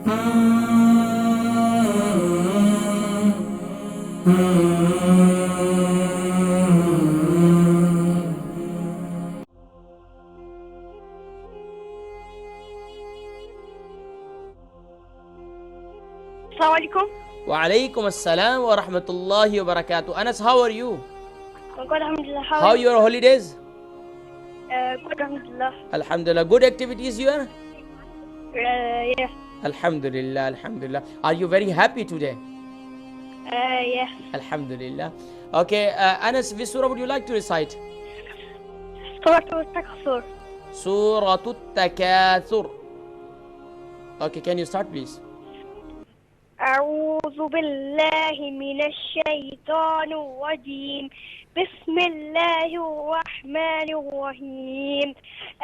السلام عليكم. وعليكم السلام ورحمة الله وبركاته. Anas, how are you? Good, alhamdulillah. How your holidays? Good, alhamdulillah. Alhamdulillah. Good activities you are? Yes. Alhamdulillah, alhamdulillah. Are you very happy today? Yes. Alhamdulillah. Okay, Anas, which surah would you like to recite? Surah Al-Takathur. Surah At-Takathur. Okay, can you start please? أعوذ بالله من الشيطان الرجيم. بسم الله الرحمن الرحيم.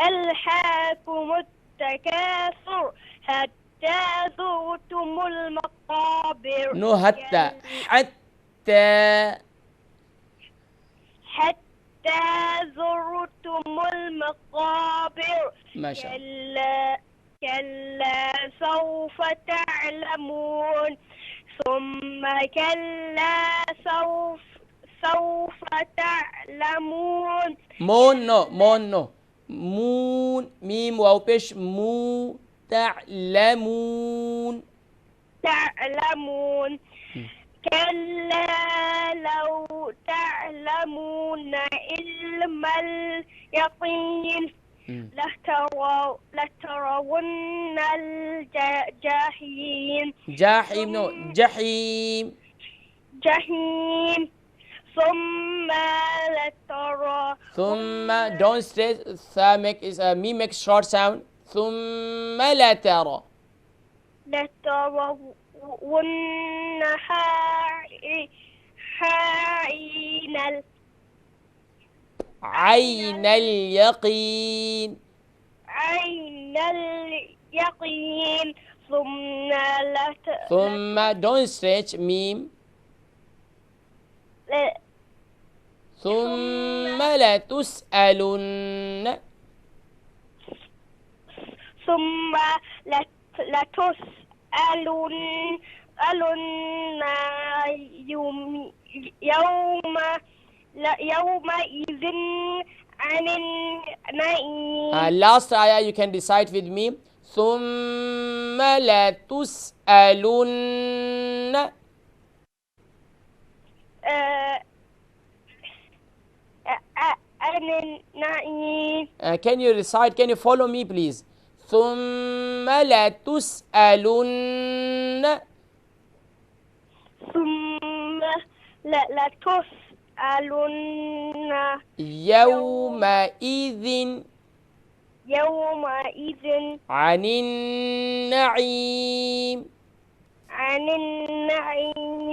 ألهاكم التكاثر حتى زرتم المقابر. No, حتى زرتم المقابر. ما شاء الله. كلا سوف تعلمون. ثم كلا سوف تعلمون. مون no. مون ميم واو بيش مو تعلمون. كلا لو تعلمون علم اليقين لترون الجحيم. جحيم ثم don't stress me makes short sound. ثم لترى لترون عين اليقين. ثم don't stretch ميم. ثم لتسألن. ثم لتسألن يومئذ عن النعيم. Last ayah you can recite with me. ثم لتسألن. عن النعيم. Can you recite? Can you follow me please? ثم لتسألن. ثم لتسألن يومئذ عن النعيم.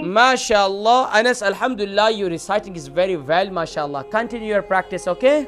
MashaAllah. Anas, Alhamdulillah, your reciting is very well, MashaAllah. Continue your practice, okay?